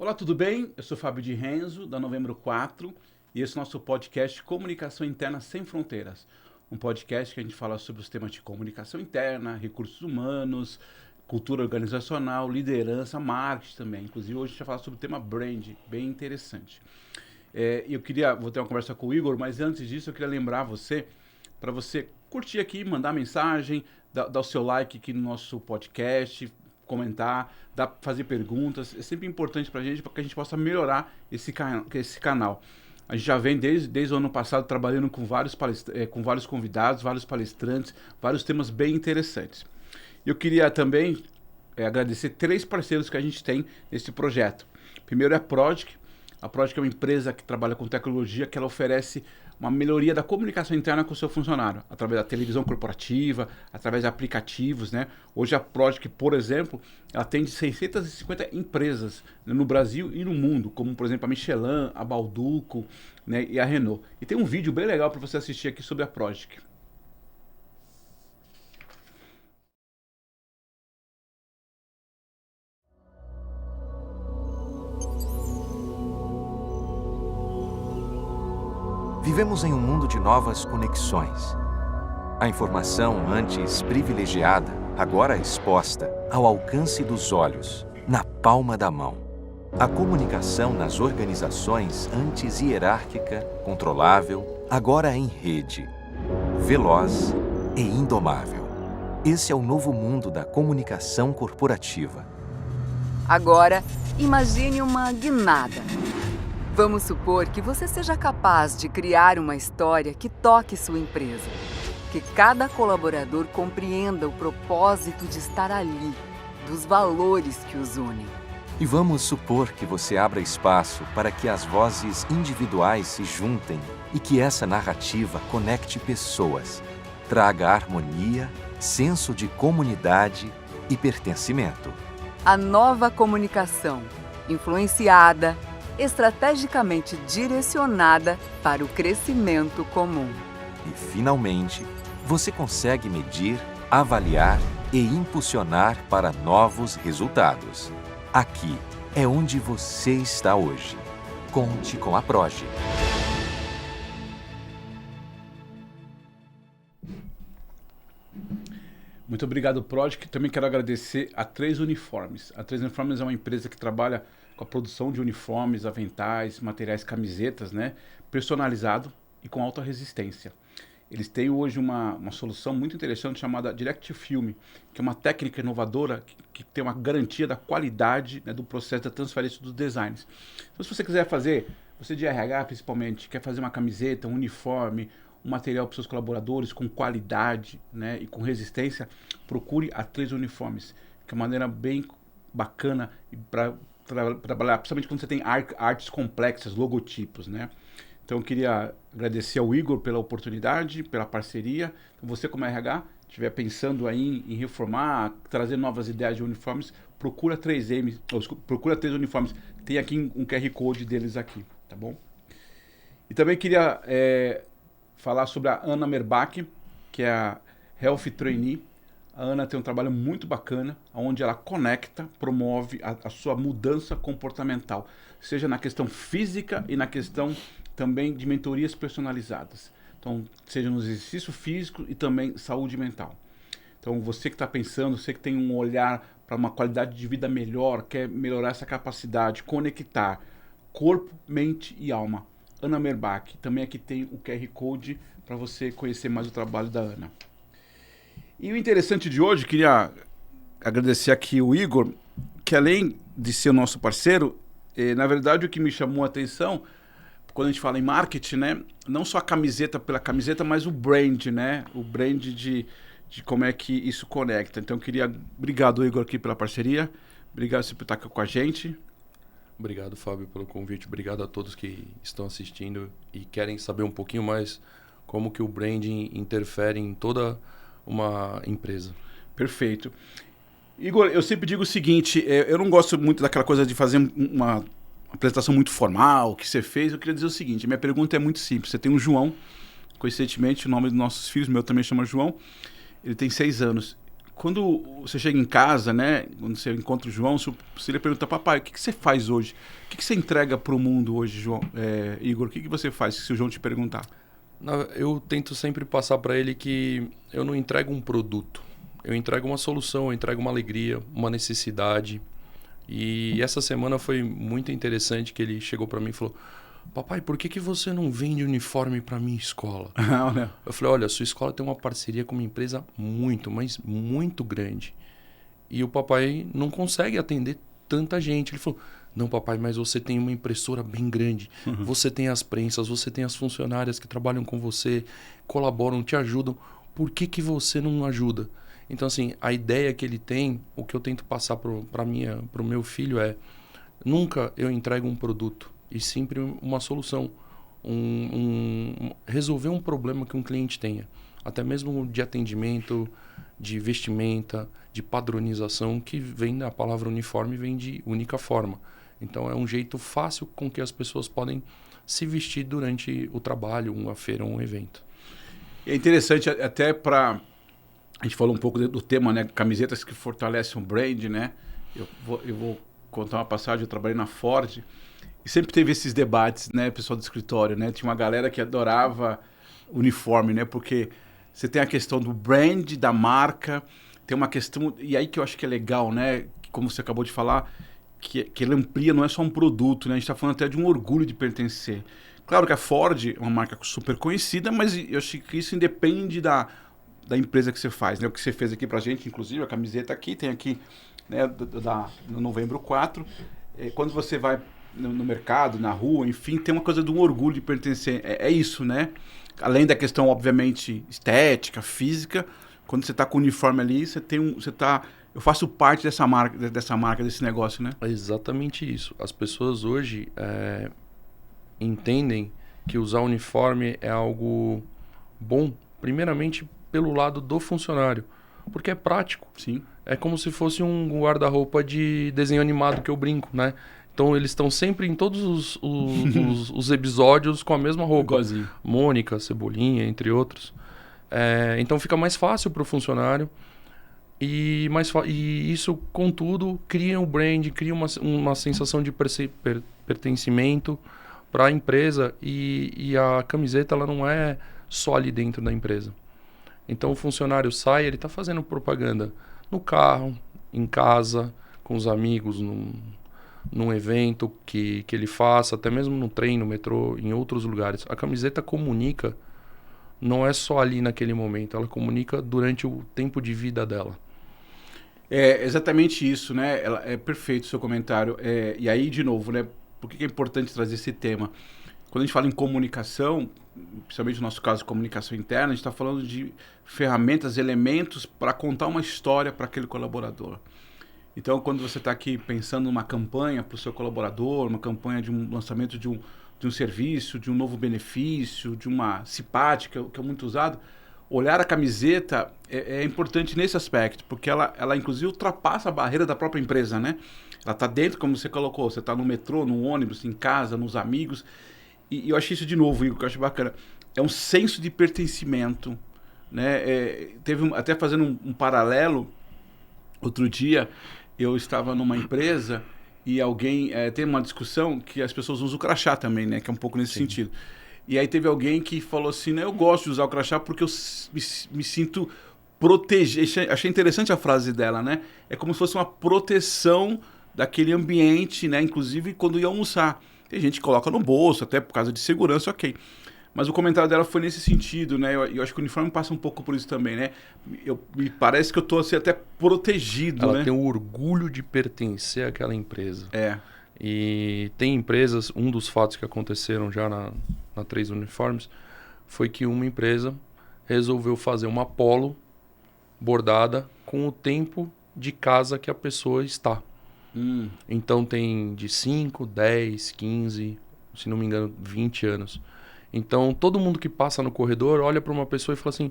Olá, tudo bem? Eu sou Fábio de Renzo, da Novembro 4, e esse é o nosso podcast Comunicação Interna Sem Fronteiras. Um podcast que a gente fala sobre os temas de comunicação interna, recursos humanos, cultura organizacional, liderança, marketing também. Inclusive, hoje a gente vai falar sobre o tema brand, bem interessante. Vou ter uma conversa com o Igor, mas antes disso eu queria lembrar você, para você curtir aqui, mandar mensagem, dar o seu like aqui no nosso podcast, comentar, fazer perguntas. É sempre importante para que a gente possa melhorar esse canal. A gente já vem desde o ano passado trabalhando com vários convidados, vários palestrantes, vários temas bem interessantes. Eu queria também agradecer 3 parceiros que a gente tem nesse projeto. Primeiro é a Prodigy. A Prodigy é uma empresa que trabalha com tecnologia, que ela oferece uma melhoria da comunicação interna com o seu funcionário, através da televisão corporativa, através de aplicativos, né? Hoje a Prodigy, por exemplo, ela atende 650 empresas, né, no Brasil e no mundo, como por exemplo a Michelin, a Balduco, né, e a Renault. E tem um vídeo bem legal para você assistir aqui sobre a Prodigy. Vivemos em um mundo de novas conexões. A informação antes privilegiada, agora exposta, ao alcance dos olhos, na palma da mão. A comunicação nas organizações antes hierárquica, controlável, agora em rede, veloz e indomável. Esse é o novo mundo da comunicação corporativa. Agora, imagine uma guinada. Vamos supor que você seja capaz de criar uma história que toque sua empresa. Que cada colaborador compreenda o propósito de estar ali, dos valores que os unem. E vamos supor que você abra espaço para que as vozes individuais se juntem e que essa narrativa conecte pessoas, traga harmonia, senso de comunidade e pertencimento. A nova comunicação, influenciada, estrategicamente direcionada para o crescimento comum. E, finalmente, você consegue medir, avaliar e impulsionar para novos resultados. Aqui é onde você está hoje. Conte com a Prodigy. Muito obrigado, Prodigy. Também quero agradecer a 3 Uniformes. A 3 Uniformes é uma empresa que trabalha com a produção de uniformes, aventais, materiais, camisetas, né, personalizado e com alta resistência. Eles têm hoje uma solução muito interessante chamada Direct Film, que é uma técnica inovadora que tem uma garantia da qualidade, né, do processo da transferência dos designs. Então, se você quiser fazer, você de RH principalmente, quer fazer uma camiseta, um uniforme, um material para os seus colaboradores com qualidade, né, e com resistência, procure a 3 Uniformes, que é uma maneira bem bacana para trabalhar, principalmente quando você tem artes complexas, logotipos, né? Então eu queria agradecer ao Igor pela oportunidade, pela parceria. Então, você como RH, estiver pensando aí em reformar, trazer novas ideias de uniformes, procura 3M, procura 3 Uniformes. Tem aqui um QR Code deles aqui, tá bom? E também queria falar sobre a Ana Merbach, que é a Health Trainee. A Ana tem um trabalho muito bacana, onde ela conecta, promove a sua mudança comportamental, seja na questão física e na questão também de mentorias personalizadas. Então, seja no exercício físico e também saúde mental. Então, você que está pensando, você que tem um olhar para uma qualidade de vida melhor, quer melhorar essa capacidade, conectar corpo, mente e alma. Ana Merbach, também aqui tem o QR Code para você conhecer mais o trabalho da Ana. E o interessante de hoje, queria agradecer aqui o Igor, que além de ser o nosso parceiro, na verdade o que me chamou a atenção, quando a gente fala em marketing, né, não só a camiseta pela camiseta, mas o brand, né, o brand de como é que isso conecta. Então eu queria, obrigado Igor aqui pela parceria, obrigado por estar aqui com a gente. Obrigado, Fábio, pelo convite, obrigado a todos que estão assistindo e querem saber um pouquinho mais como que o branding interfere em toda uma empresa. Perfeito. Igor, eu sempre digo o seguinte, eu não gosto muito daquela coisa de fazer uma apresentação muito formal, que você fez. Eu queria dizer o seguinte, minha pergunta é muito simples. Você tem um João, coincidentemente o nome dos nossos filhos, meu também chama João, ele tem 6 anos. quando você chega em casa, né? Quando você encontra o João, você lhe pergunta, papai, o que você faz hoje? O que você entrega para o mundo hoje, João? Igor, o que você faz se o João te perguntar? Eu tento sempre passar para ele que eu não entrego um produto. Eu entrego uma solução, eu entrego uma alegria, uma necessidade. E essa semana foi muito interessante que ele chegou para mim e falou, papai, por que você não vende uniforme para minha escola? Não. Eu falei, olha, sua escola tem uma parceria com uma empresa muito, mas muito grande. E o papai não consegue atender tanta gente. Ele falou, não, papai, mas você tem uma impressora bem grande. Você tem as prensas, você tem as funcionárias que trabalham com você, colaboram, te ajudam. Por que você não ajuda? Então, assim, a ideia que ele tem, o que eu tento passar para o meu filho é, nunca eu entrego um produto, e sempre uma solução, resolver um problema que um cliente tenha, até mesmo de atendimento, de vestimenta, de padronização, que vem da palavra uniforme, vem de única forma. Então é um jeito fácil com que as pessoas podem se vestir durante o trabalho, uma feira, um evento. É interessante até para... A gente falou um pouco do tema, né? Camisetas que fortalecem o brand, né? Eu vou contar uma passagem, eu trabalhei na Ford e sempre teve esses debates, né? Pessoal do escritório, né? Tinha uma galera que adorava uniforme, né? Porque você tem a questão do brand, da marca, tem uma questão... E aí que eu acho que é legal, né? Como você acabou de falar, que ele amplia, não é só um produto, né? A gente está falando até de um orgulho de pertencer. Claro que a Ford é uma marca super conhecida, mas eu acho que isso independe da empresa que você faz, né? O que você fez aqui pra gente, inclusive, a camiseta aqui, tem aqui, né, no novembro 4. Quando você vai no mercado, na rua, enfim, tem uma coisa de um orgulho de pertencer. É isso, né? Além da questão, obviamente, estética, física, quando você tá com o uniforme ali, eu faço parte dessa marca, desse negócio, né? É exatamente isso. As pessoas hoje entendem que usar uniforme é algo bom, primeiramente pelo lado do funcionário, porque é prático. Sim. É como se fosse um guarda-roupa de desenho animado que eu brinco, né? Então eles estão sempre em todos os episódios com a mesma roupa. Igualzinho. Mônica, Cebolinha, entre outros. Então fica mais fácil para o funcionário e isso, contudo, cria um brand, cria uma sensação de pertencimento para a empresa e a camiseta ela não é só ali dentro da empresa. Então o funcionário sai, ele está fazendo propaganda no carro, em casa, com os amigos, num evento que ele faça, até mesmo no trem, no metrô, em outros lugares. A camiseta comunica, não é só ali naquele momento, ela comunica durante o tempo de vida dela. É exatamente isso, né? É perfeito o seu comentário. E aí, de novo, né? Por que é importante trazer esse tema? Quando a gente fala em comunicação, principalmente no nosso caso, comunicação interna, a gente está falando de ferramentas, elementos para contar uma história para aquele colaborador. Então, quando você está aqui pensando numa campanha para o seu colaborador, uma campanha de um lançamento de um serviço, de um novo benefício, de uma CIPAD, que é muito usado, olhar a camiseta é importante nesse aspecto, porque ela inclusive ultrapassa a barreira da própria empresa, né? Ela está dentro, como você colocou, você está no metrô, no ônibus, em casa, nos amigos. E eu achei isso de novo, Igor, que eu acho bacana. É um senso de pertencimento, né? Até fazendo um paralelo, outro dia eu estava numa empresa e alguém tem uma discussão que as pessoas usam o crachá também, né? Que é um pouco nesse sentido. E aí teve alguém que falou assim, né? Eu gosto de usar o crachá porque eu me sinto protegido. Achei interessante a frase dela, né? É como se fosse uma proteção daquele ambiente, né? Inclusive quando ia almoçar. Tem gente que coloca no bolso, até por causa de segurança, ok. Mas o comentário dela foi nesse sentido, né? Eu acho que o uniforme passa um pouco por isso também, né? Me parece que eu tô assim, até protegido, Ela né? tem o orgulho de pertencer àquela empresa. E tem empresas, um dos fatos que aconteceram já na 3 Uniformes, foi que uma empresa resolveu fazer uma polo bordada com o tempo de casa que a pessoa está. Então tem de 5, 10, 15, se não me engano, 20 anos. Então todo mundo que passa no corredor olha para uma pessoa e fala assim,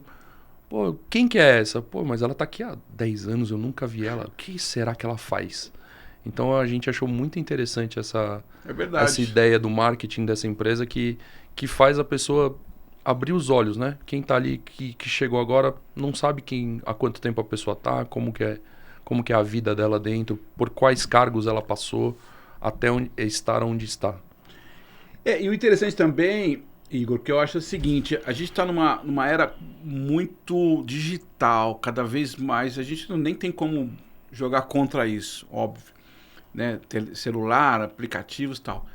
pô, quem que é essa? Pô, mas ela tá aqui há 10 anos, eu nunca vi ela. O que será que ela faz? Então a gente achou muito interessante essa ideia do marketing dessa empresa que faz a pessoa abrir os olhos, né? Quem tá ali, que chegou agora, não sabe há quanto tempo a pessoa tá, como que é a vida dela dentro, por quais cargos ela passou, até estar onde está. E o interessante também, Igor, que eu acho é o seguinte, a gente está numa era muito digital, cada vez mais, a gente nem tem como jogar contra isso, óbvio, né? Celular, aplicativos e tal.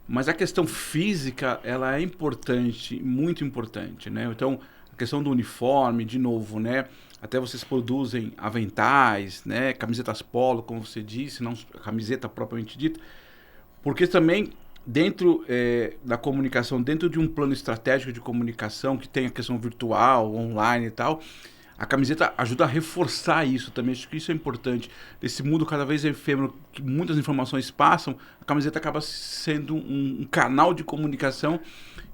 Mas a questão física, ela é importante, muito importante, né? Então, a questão do uniforme, de novo, né? Até vocês produzem aventais, né? Camisetas polo, como você disse, não a camiseta propriamente dita. Porque também, dentro da comunicação, dentro de um plano estratégico de comunicação, que tem a questão virtual, online e tal, a camiseta ajuda a reforçar isso também. Acho que isso é importante. Nesse mundo cada vez efêmero, que muitas informações passam, a camiseta acaba sendo um canal de comunicação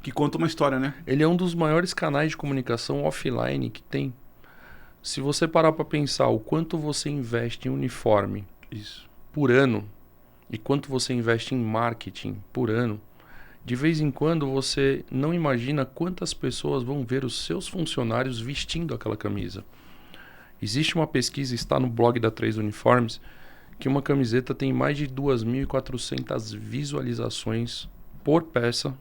que conta uma história, né? Ele é um dos maiores canais de comunicação offline que tem. Se você parar para pensar o quanto você investe em uniforme por ano e quanto você investe em marketing por ano, de vez em quando você não imagina quantas pessoas vão ver os seus funcionários vestindo aquela camisa. Existe uma pesquisa, está no blog da 3 Uniformes, que uma camiseta tem mais de 2.400 visualizações por peça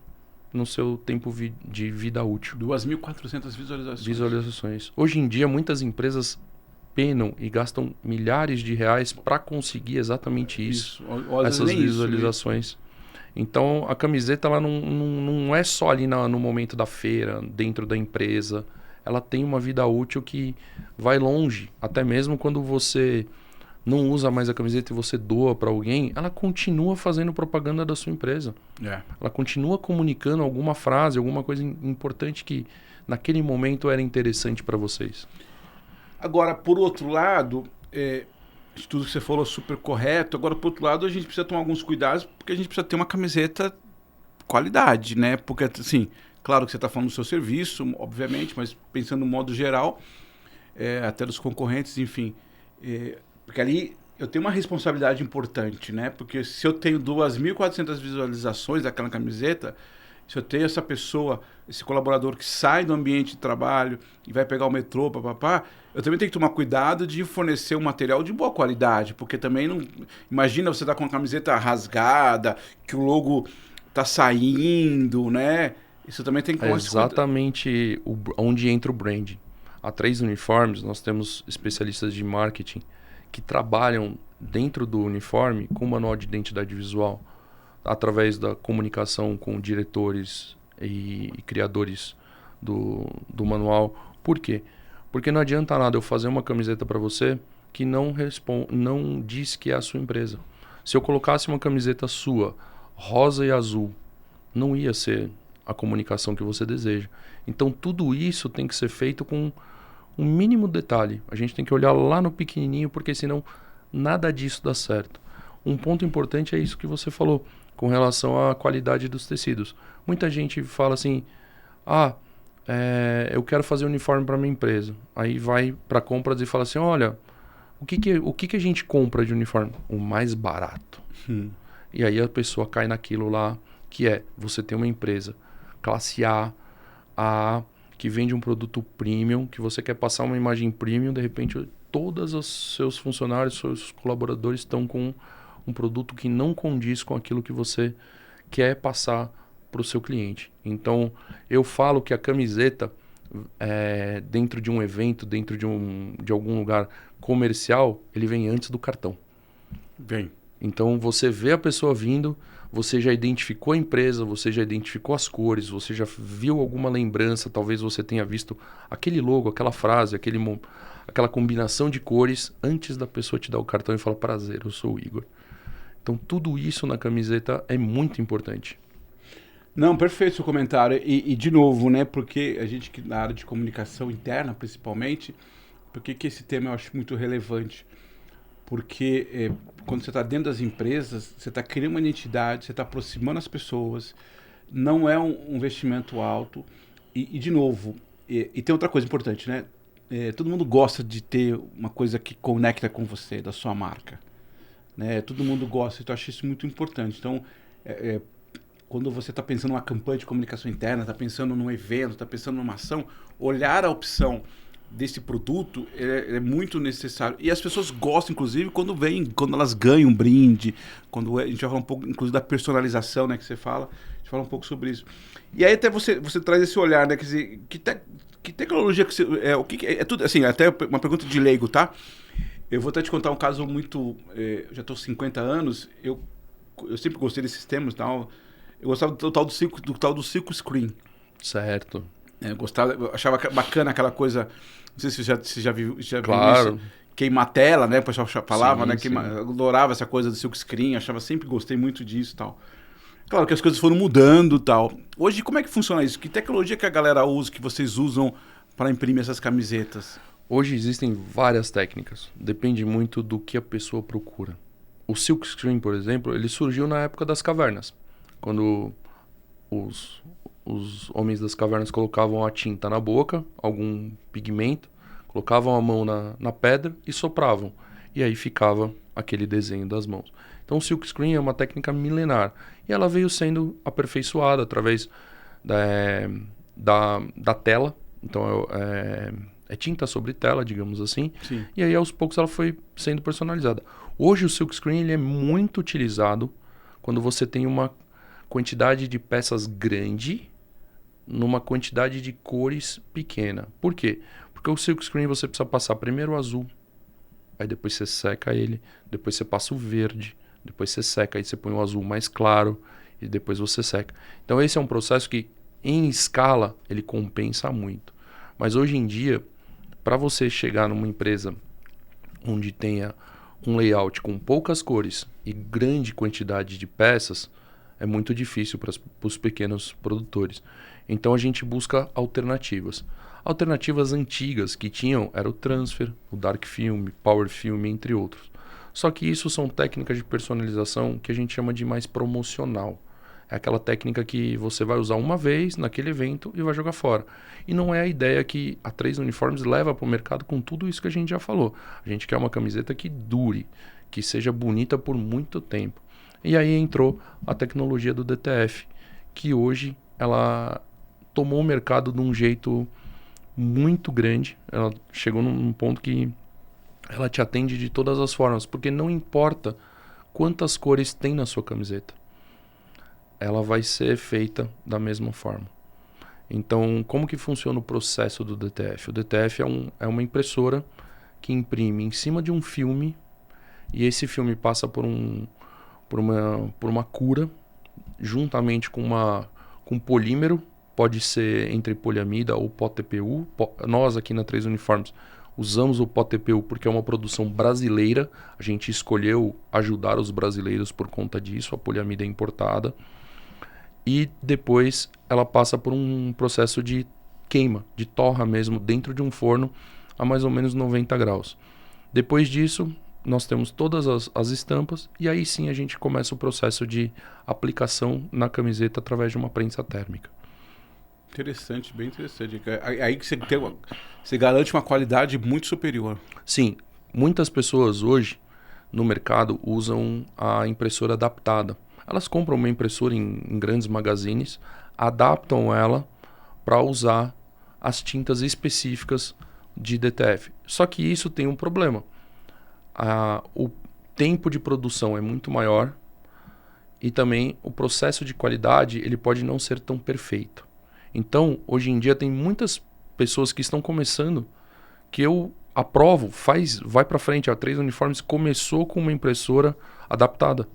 no seu tempo de vida útil. 2.400 visualizações. Hoje em dia, muitas empresas penam e gastam milhares de reais para conseguir exatamente isso. Essas visualizações. Isso, né? Então, a camiseta ela não é só ali no momento da feira, dentro da empresa. Ela tem uma vida útil que vai longe. Até mesmo quando você não usa mais a camiseta e você doa para alguém, ela continua fazendo propaganda da sua empresa. Ela continua comunicando alguma frase, alguma coisa importante que naquele momento era interessante para vocês. Agora, por outro lado, tudo que você falou é super correto. Agora, por outro lado, a gente precisa tomar alguns cuidados, porque a gente precisa ter uma camiseta qualidade, né? Porque, assim, claro que você está falando do seu serviço, obviamente, mas pensando no modo geral, até dos concorrentes, enfim. Porque ali eu tenho uma responsabilidade importante, né? Porque se eu tenho 2.400 visualizações daquela camiseta, se eu tenho essa pessoa, esse colaborador que sai do ambiente de trabalho e vai pegar o metrô, papapá, eu também tenho que tomar cuidado de fornecer um material de boa qualidade, porque também não... Imagina você estar com a camiseta rasgada, que o logo tá saindo, né? Isso também tem que... É exatamente onde entra o brand. A 3 Uniformes, nós temos especialistas de marketing que trabalham dentro do uniforme com manual de identidade visual, através da comunicação com diretores e criadores do manual. Por quê? Porque não adianta nada eu fazer uma camiseta para você que não diz que é a sua empresa. Se eu colocasse uma camiseta sua, rosa e azul, não ia ser a comunicação que você deseja. Então tudo isso tem que ser feito com um mínimo detalhe. A gente tem que olhar lá no pequenininho, porque senão nada disso dá certo. Um ponto importante é isso que você falou, com relação à qualidade dos tecidos. Muita gente fala assim, eu quero fazer uniforme para minha empresa. Aí vai para compras e fala assim, olha, o que a gente compra de uniforme? O mais barato. E aí a pessoa cai naquilo lá, que é, você tem uma empresa classe A, que vende um produto premium, que você quer passar uma imagem premium, de repente todos os seus funcionários, seus colaboradores estão com um produto que não condiz com aquilo que você quer passar para o seu cliente. Então, eu falo que a camiseta, dentro de um evento, dentro de algum lugar comercial, ele vem antes do cartão. Vem. Então, você vê a pessoa vindo, você já identificou a empresa, você já identificou as cores, você já viu alguma lembrança, talvez você tenha visto aquele logo, aquela frase, aquela combinação de cores antes da pessoa te dar o cartão e falar, prazer, eu sou o Igor. Então, tudo isso na camiseta é muito importante. Não, perfeito o seu comentário. E de novo, né, porque a gente que na área de comunicação interna, principalmente, porque que esse tema eu acho muito relevante? Porque quando você está dentro das empresas, você está criando uma identidade, você está aproximando as pessoas, não é um investimento alto. E de novo, e tem outra coisa importante, né? Todo mundo gosta de ter uma coisa que conecta com você, da sua marca. Né? Todo mundo gosta, então eu acho isso muito importante. Então, quando você está pensando numa campanha de comunicação interna, está pensando num evento, está pensando numa ação, olhar a opção desse produto é muito necessário. E as pessoas gostam, inclusive, quando elas ganham um brinde, quando a gente vai falar um pouco, inclusive, da personalização, né, que você fala, a gente fala um pouco sobre isso. E aí até você traz esse olhar, né, quer dizer, que tecnologia que você... o que é tudo, assim, até uma pergunta de leigo, tá? Eu vou até te contar um caso muito... eu já estou 50 anos, eu sempre gostei desses temas, tal. Eu gostava do tal do silk screen. Certo. Eu achava bacana aquela coisa, não sei se você já viu Claro. isso, queimar a tela, né? O pessoal falava, Sim, né? sim. Eu adorava essa coisa do silk screen, sempre gostei muito disso e tal. Claro que as coisas foram mudando e tal. Hoje, como é que funciona isso? Que tecnologia que a galera usa, que vocês usam para imprimir essas camisetas? Hoje existem várias técnicas. Depende muito do que a pessoa procura. O silk screen, por exemplo, ele surgiu na época das cavernas. Quando os homens das cavernas colocavam a tinta na boca, algum pigmento, colocavam a mão na pedra e sopravam. E aí ficava aquele desenho das mãos. Então o silk screen é uma técnica milenar. E ela veio sendo aperfeiçoada através da tela. Então é tinta sobre tela, digamos assim. Sim. E aí aos poucos ela foi sendo personalizada. Hoje o silk screen ele é muito utilizado quando você tem uma quantidade de peças grande numa quantidade de cores pequena. Por quê? Porque o silk screen você precisa passar primeiro o azul, aí depois você seca ele, depois você passa o verde, depois você seca, aí você põe o azul mais claro e depois você seca. Então esse é um processo que em escala ele compensa muito. Mas hoje em dia, para você chegar numa empresa onde tenha um layout com poucas cores e grande quantidade de peças, é muito difícil para os pequenos produtores. Então a gente busca alternativas. Alternativas antigas que tinham era o transfer, o dark film, power film, entre outros. Só que isso são técnicas de personalização que a gente chama de mais promocional. É aquela técnica que você vai usar uma vez naquele evento e vai jogar fora. E não é a ideia que a 3 Uniformes leva para o mercado com tudo isso que a gente já falou. A gente quer uma camiseta que dure, que seja bonita por muito tempo. E aí entrou a tecnologia do DTF, que hoje ela tomou o mercado de um jeito muito grande. Ela chegou num ponto que ela te atende de todas as formas, porque não importa quantas cores tem na sua camiseta, ela vai ser feita da mesma forma. Então, como que funciona o processo do DTF? O DTF é uma impressora que imprime em cima de um filme, e esse filme passa por uma cura, juntamente com um polímero, pode ser entre poliamida ou pó-TPU. Nós aqui na 3 Uniformes usamos o pó-TPU porque é uma produção brasileira, a gente escolheu ajudar os brasileiros por conta disso, a poliamida é importada. E depois ela passa por um processo de queima, de torra mesmo, dentro de um forno a mais ou menos 90 graus. Depois disso, nós temos todas as estampas e aí sim a gente começa o processo de aplicação na camiseta através de uma prensa térmica. Interessante, bem interessante. Aí que você garante uma qualidade muito superior. Sim, muitas pessoas hoje no mercado usam a impressora adaptada. Elas compram uma impressora em grandes magazines, adaptam ela para usar as tintas específicas de DTF. Só que isso tem um problema. O tempo de produção é muito maior e também o processo de qualidade ele pode não ser tão perfeito. Então, hoje em dia tem muitas pessoas que estão começando que eu aprovo, vai para frente. A 3 Uniformes começou com uma impressora adaptada.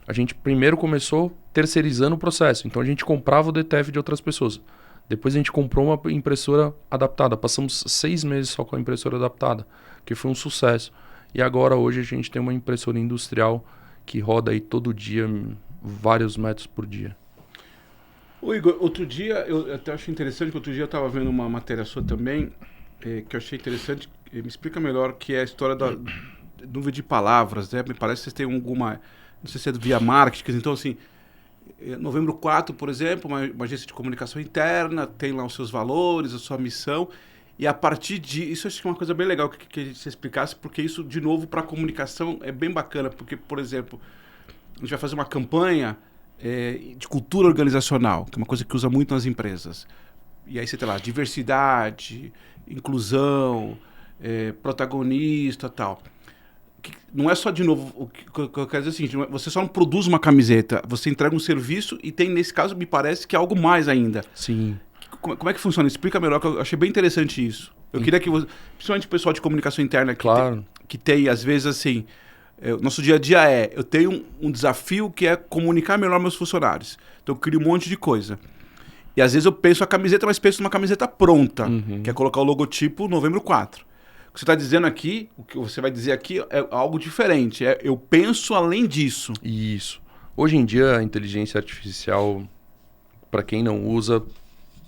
A gente primeiro começou terceirizando o processo. Então a gente comprava o DTF de outras pessoas. Depois a gente comprou uma impressora adaptada. Passamos 6 meses só com a impressora adaptada, que foi um sucesso. E agora hoje a gente tem uma impressora industrial que roda aí todo dia, vários metros por dia. Ô Igor, outro dia, eu até achei interessante, que outro dia eu estava vendo uma matéria sua também, que eu achei interessante. Me explica melhor, que é a história da nuvem de palavras, né? Me parece que vocês têm alguma... Não sei se é via marketing, então assim, Novembro 4, por exemplo, uma agência de comunicação interna, tem lá os seus valores, a sua missão, e a partir disso, acho que é uma coisa bem legal que você explicasse, porque isso, de novo, para a comunicação é bem bacana, porque, por exemplo, a gente vai fazer uma campanha, de cultura organizacional, que é uma coisa que usa muito nas empresas. E aí você tem lá diversidade, inclusão, protagonista, tal. Não é só, de novo, o que eu quero dizer é o seguinte, você só não produz uma camiseta, você entrega um serviço e tem, nesse caso, me parece que é algo mais ainda. Sim. Como é que funciona? Explica melhor, que eu achei bem interessante isso. Eu queria que você, principalmente o pessoal de comunicação interna, Claro. que tem, às vezes, assim, nosso dia a dia eu tenho um desafio que é comunicar melhor meus funcionários. Então eu crio um monte de coisa. E às vezes eu penso a camiseta, mas penso numa camiseta pronta, que é colocar o logotipo Novembro 4. O que você está dizendo aqui, o que você vai dizer aqui é algo diferente. Eu penso além disso. Isso. Hoje em dia, a inteligência artificial, para quem não usa,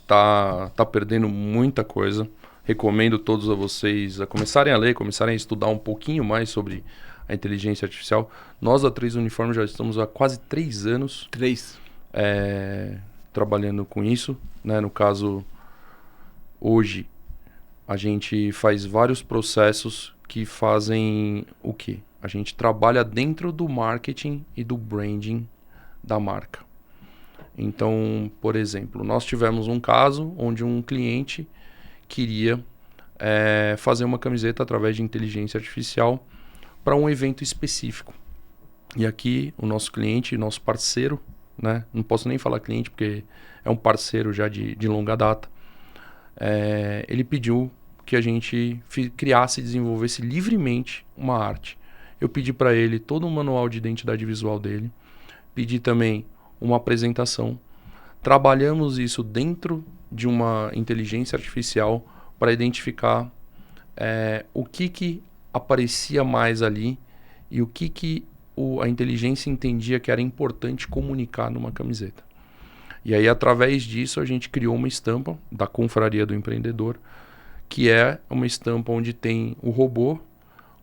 tá perdendo muita coisa. Recomendo todos a vocês a começarem a ler, começarem a estudar um pouquinho mais sobre a inteligência artificial. Nós, da 3 Uniformes, já estamos há quase 3 anos 3. Trabalhando com isso, né? No caso, hoje, a gente faz vários processos que fazem o quê? A gente trabalha dentro do marketing e do branding da marca. Então, por exemplo, nós tivemos um caso onde um cliente queria fazer uma camiseta através de inteligência artificial para um evento específico. E aqui, o nosso cliente, nosso parceiro, né? Não posso nem falar cliente porque é um parceiro já de longa data. Ele pediu que a gente criasse e desenvolvesse livremente uma arte. Eu pedi para ele todo um manual de identidade visual dele, pedi também uma apresentação. Trabalhamos isso dentro de uma inteligência artificial para identificar o que aparecia mais ali e o que a inteligência entendia que era importante comunicar numa camiseta. E aí, através disso, a gente criou uma estampa da Confraria do Empreendedor, que é uma estampa onde tem o robô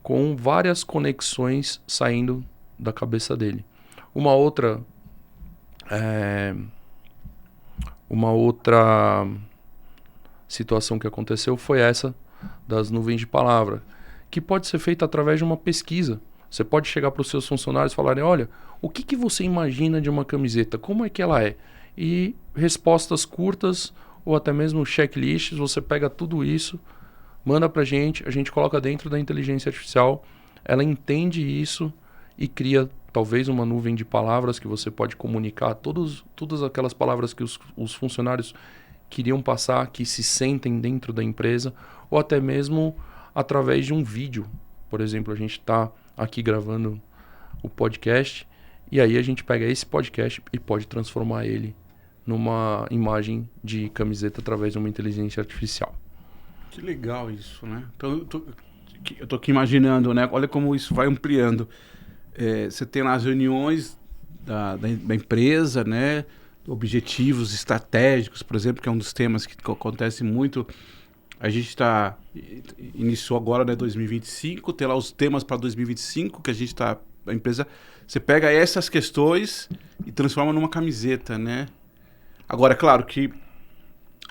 com várias conexões saindo da cabeça dele. Uma outra situação que aconteceu foi essa das nuvens de palavra, que pode ser feita através de uma pesquisa. Você pode chegar para os seus funcionários e falarem, olha, o que você imagina de uma camiseta? Como é que ela é? E respostas curtas ou até mesmo checklists, você pega tudo isso, manda pra gente, a gente coloca dentro da inteligência artificial, ela entende isso e cria talvez uma nuvem de palavras que você pode comunicar todas aquelas palavras que os funcionários queriam passar, que se sentem dentro da empresa, ou até mesmo através de um vídeo. Por exemplo, a gente está aqui gravando o podcast e aí a gente pega esse podcast e pode transformar ele numa imagem de camiseta através de uma inteligência artificial. Que legal isso, né? Então, eu tô aqui imaginando, né? Olha como isso vai ampliando. Você tem lá as reuniões da empresa, né? Objetivos estratégicos, por exemplo, que é um dos temas que acontece muito. A gente iniciou agora, né, 2025, tem lá os temas para 2025, que a empresa, você pega essas questões e transforma numa camiseta, né? Agora, é claro que,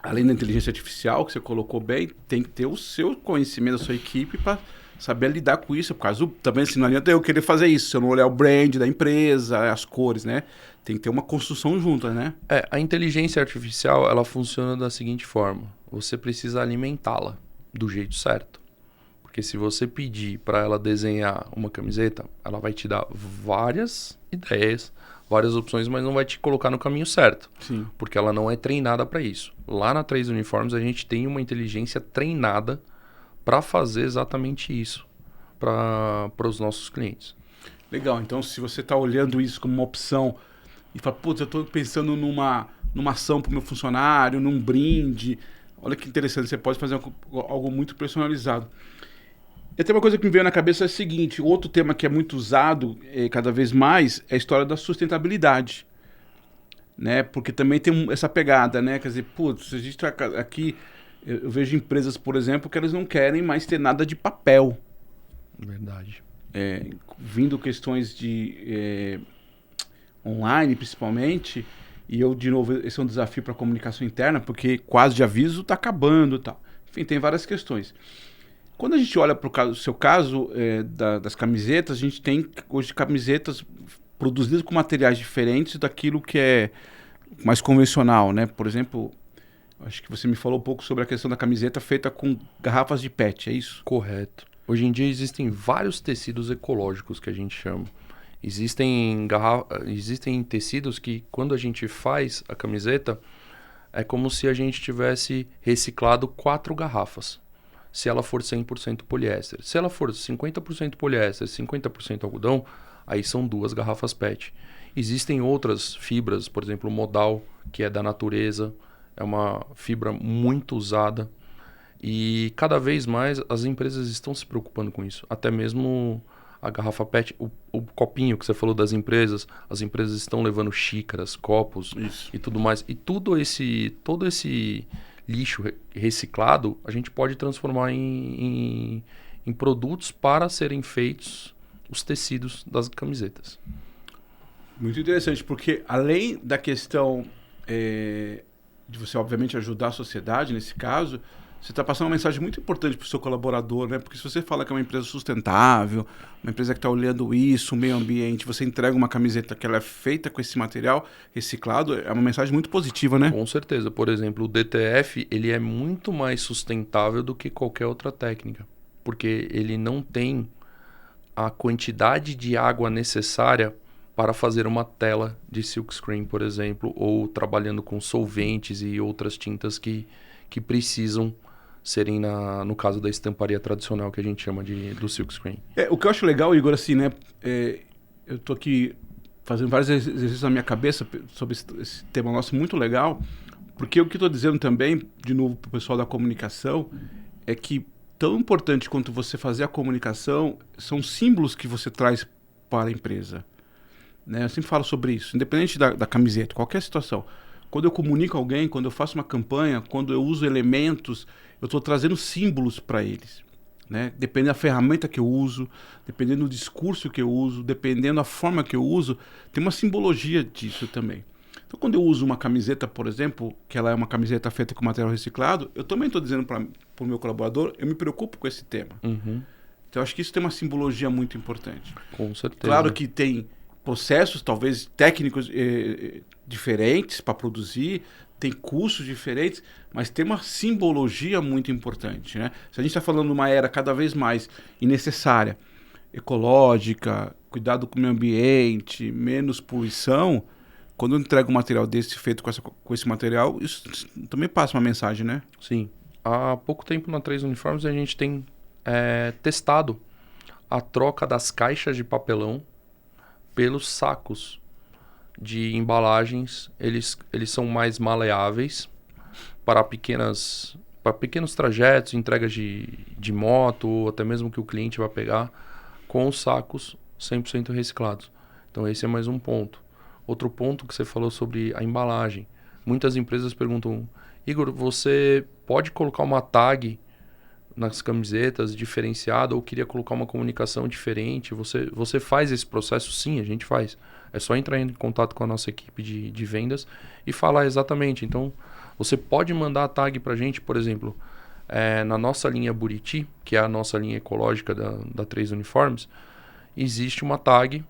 além da inteligência artificial, que você colocou bem, tem que ter o seu conhecimento, a sua equipe, para saber lidar com isso. Por causa também, assim, não adianta eu querer fazer isso, se eu não olhar o brand da empresa, as cores, né? Tem que ter uma construção junta, né? A inteligência artificial, ela funciona da seguinte forma. Você precisa alimentá-la do jeito certo. Porque se você pedir para ela desenhar uma camiseta, ela vai te dar várias ideias, várias opções, mas não vai te colocar no caminho certo. Sim. Porque ela não é treinada para isso. Lá na 3 Uniformes, a gente tem uma inteligência treinada para fazer exatamente isso para os nossos clientes. Legal. Então, se você está olhando isso como uma opção e fala, putz, eu estou pensando numa ação para o meu funcionário, num brinde. Olha que interessante, você pode fazer algo muito personalizado. E tem uma coisa que me veio na cabeça é o seguinte, outro tema que é muito usado cada vez mais é a história da sustentabilidade. Né? Porque também tem essa pegada, né? Quer dizer, putz, a gente tá aqui, eu vejo empresas, por exemplo, que elas não querem mais ter nada de papel. Verdade. Vindo questões de online, principalmente, e eu, de novo, esse é um desafio para a comunicação interna, porque quase de aviso está acabando e tal. Enfim, tem várias questões. Quando a gente olha para o seu caso das camisetas, a gente tem hoje camisetas produzidas com materiais diferentes daquilo que é mais convencional, né? Por exemplo, acho que você me falou um pouco sobre a questão da camiseta feita com garrafas de PET, é isso? Correto. Hoje em dia existem vários tecidos ecológicos que a gente chama. Existem tecidos que, quando a gente faz a camiseta, é como se a gente tivesse reciclado 4 garrafas. Se ela for 100% poliéster. Se ela for 50% poliéster, 50% algodão, aí são 2 garrafas PET. Existem outras fibras, por exemplo, o modal, que é da natureza, é uma fibra muito usada. E cada vez mais as empresas estão se preocupando com isso. Até mesmo a garrafa PET, o copinho que você falou das empresas, as empresas estão levando xícaras, copos e tudo mais. E todo esse lixo reciclado, a gente pode transformar em produtos para serem feitos os tecidos das camisetas. Muito interessante, porque além da questão de você, obviamente, ajudar a sociedade, nesse caso, você está passando uma mensagem muito importante para o seu colaborador, né? Porque se você fala que é uma empresa sustentável, uma empresa que está olhando isso, o meio ambiente, você entrega uma camiseta que ela é feita com esse material reciclado, é uma mensagem muito positiva, né? Com certeza. Por exemplo, o DTF, ele é muito mais sustentável do que qualquer outra técnica, porque ele não tem a quantidade de água necessária para fazer uma tela de silkscreen, por exemplo, ou trabalhando com solventes e outras tintas que precisam serem, no caso da estamparia tradicional, que a gente chama do silkscreen. O que eu acho legal, Igor, assim, né? Eu tô aqui fazendo vários exercícios na minha cabeça sobre esse tema nosso, muito legal, porque o que eu tô dizendo também, de novo, pro pessoal da comunicação, é que tão importante quanto você fazer a comunicação são símbolos que você traz para a empresa. Né? Eu sempre falo sobre isso, independente da camiseta, qualquer situação. Quando eu comunico alguém, quando eu faço uma campanha, quando eu uso elementos, eu estou trazendo símbolos para eles. Né? Dependendo da ferramenta que eu uso, dependendo do discurso que eu uso, dependendo da forma que eu uso, tem uma simbologia disso também. Então, quando eu uso uma camiseta, por exemplo, que ela é uma camiseta feita com material reciclado, eu também estou dizendo para o meu colaborador, eu me preocupo com esse tema. Uhum. Então, eu acho que isso tem uma simbologia muito importante. Com certeza. Claro que tem processos, talvez técnicos diferentes para produzir, tem custos diferentes, mas tem uma simbologia muito importante, né? Se a gente está falando de uma era cada vez mais necessária, ecológica, cuidado com o meio ambiente, menos poluição, quando eu entrego um material desse feito com esse material, isso também passa uma mensagem, né? Sim. Há pouco tempo na 3 Uniformes a gente tem testado a troca das caixas de papelão pelos sacos de embalagens. Eles são mais maleáveis para pequenos trajetos, entregas de moto, ou até mesmo que o cliente vai pegar, com os sacos 100% reciclados. Então esse é mais um ponto. Outro ponto que você falou sobre a embalagem. Muitas empresas perguntam, Igor, você pode colocar uma tag nas camisetas diferenciada, ou queria colocar uma comunicação diferente? Você faz esse processo? Sim, a gente faz. É só entrar em contato com a nossa equipe de vendas e falar exatamente. Então, você pode mandar a tag para a gente, por exemplo, na nossa linha Buriti, que é a nossa linha ecológica da 3 Uniformes, existe uma tag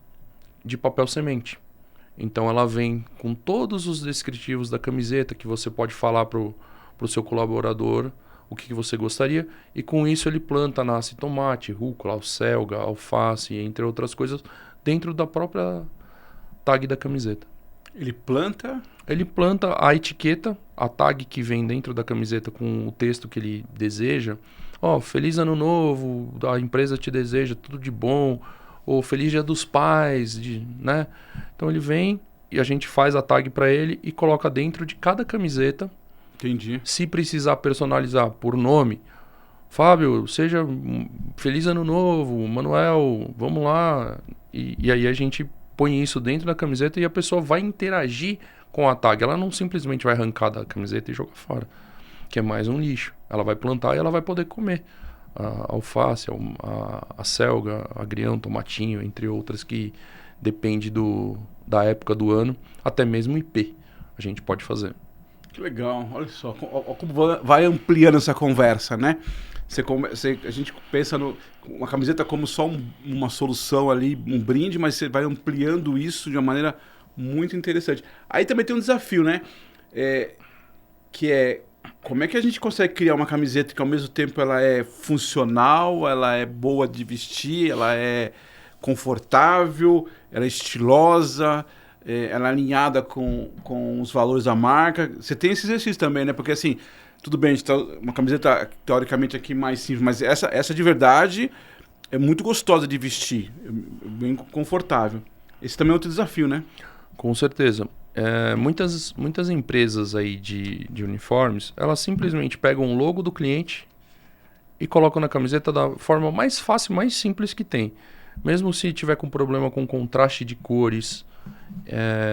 de papel semente. Então, ela vem com todos os descritivos da camiseta, que você pode falar para o seu colaborador o que você gostaria, e com isso ele nasce tomate, rúcula, alcelga, alface, entre outras coisas, dentro da própria tag da camiseta. Ele planta a etiqueta, a tag que vem dentro da camiseta com o texto que ele deseja. Feliz Ano Novo, a empresa te deseja tudo de bom, ou Feliz Dia dos Pais, né? Então ele vem e a gente faz a tag para ele e coloca dentro de cada camiseta. Entendi. Se precisar personalizar por nome, Fábio, seja Feliz Ano Novo, Manuel, vamos lá. E aí a gente põe isso dentro da camiseta e a pessoa vai interagir com a tag. Ela não simplesmente vai arrancar da camiseta e jogar fora, que é mais um lixo. Ela vai plantar e ela vai poder comer. A alface, a selga, agrião, tomatinho, entre outras, que depende da época do ano, até mesmo IP a gente pode fazer. Que legal, olha só como vai ampliando essa conversa, né? A gente pensa uma camiseta como só uma solução ali, um brinde, mas você vai ampliando isso de uma maneira muito interessante. Aí também tem um desafio, né? Como é que a gente consegue criar uma camiseta que ao mesmo tempo ela é funcional, ela é boa de vestir, ela é confortável, ela é estilosa, ela é alinhada com os valores da marca. Você tem esse exercício também, né? Porque assim, tudo bem, a gente tá uma camiseta teoricamente aqui mais simples, mas essa de verdade é muito gostosa de vestir, bem confortável. Esse também é outro desafio, né? Com certeza. Muitas empresas aí de uniformes, elas simplesmente pegam o logo do cliente e colocam na camiseta da forma mais fácil, mais simples que tem. Mesmo se tiver com problema com contraste de cores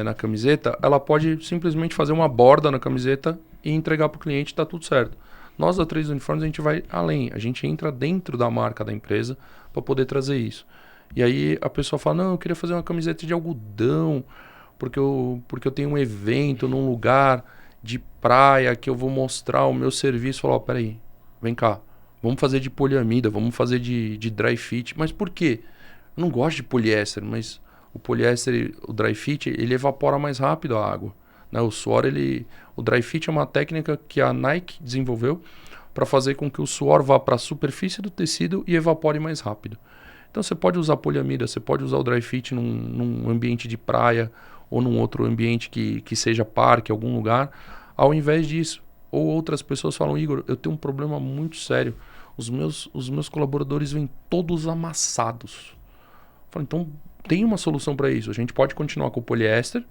na camiseta, ela pode simplesmente fazer uma borda na camiseta e entregar para o cliente, tá tudo certo. Nós da 3 Uniformes a gente vai além, a gente entra dentro da marca da empresa para poder trazer isso. E aí a pessoa fala, não, eu queria fazer uma camiseta de algodão, porque eu tenho um evento num lugar de praia que eu vou mostrar o meu serviço. Fala, peraí, vem cá, vamos fazer de poliamida, vamos fazer de dry fit. Mas por quê? Eu não gosto de poliéster, mas o poliéster, o dry fit, ele evapora mais rápido a água. Né? O suor, o dry fit é uma técnica que a Nike desenvolveu para fazer com que o suor vá para a superfície do tecido e evapore mais rápido. Então você pode usar poliamida, você pode usar o dry fit num ambiente de praia ou num outro ambiente que seja parque, algum lugar, ao invés disso. Ou outras pessoas falam, Igor, eu tenho um problema muito sério, os meus colaboradores vêm todos amassados. Eu falo, então tem uma solução para isso, a gente pode continuar com o poliéster,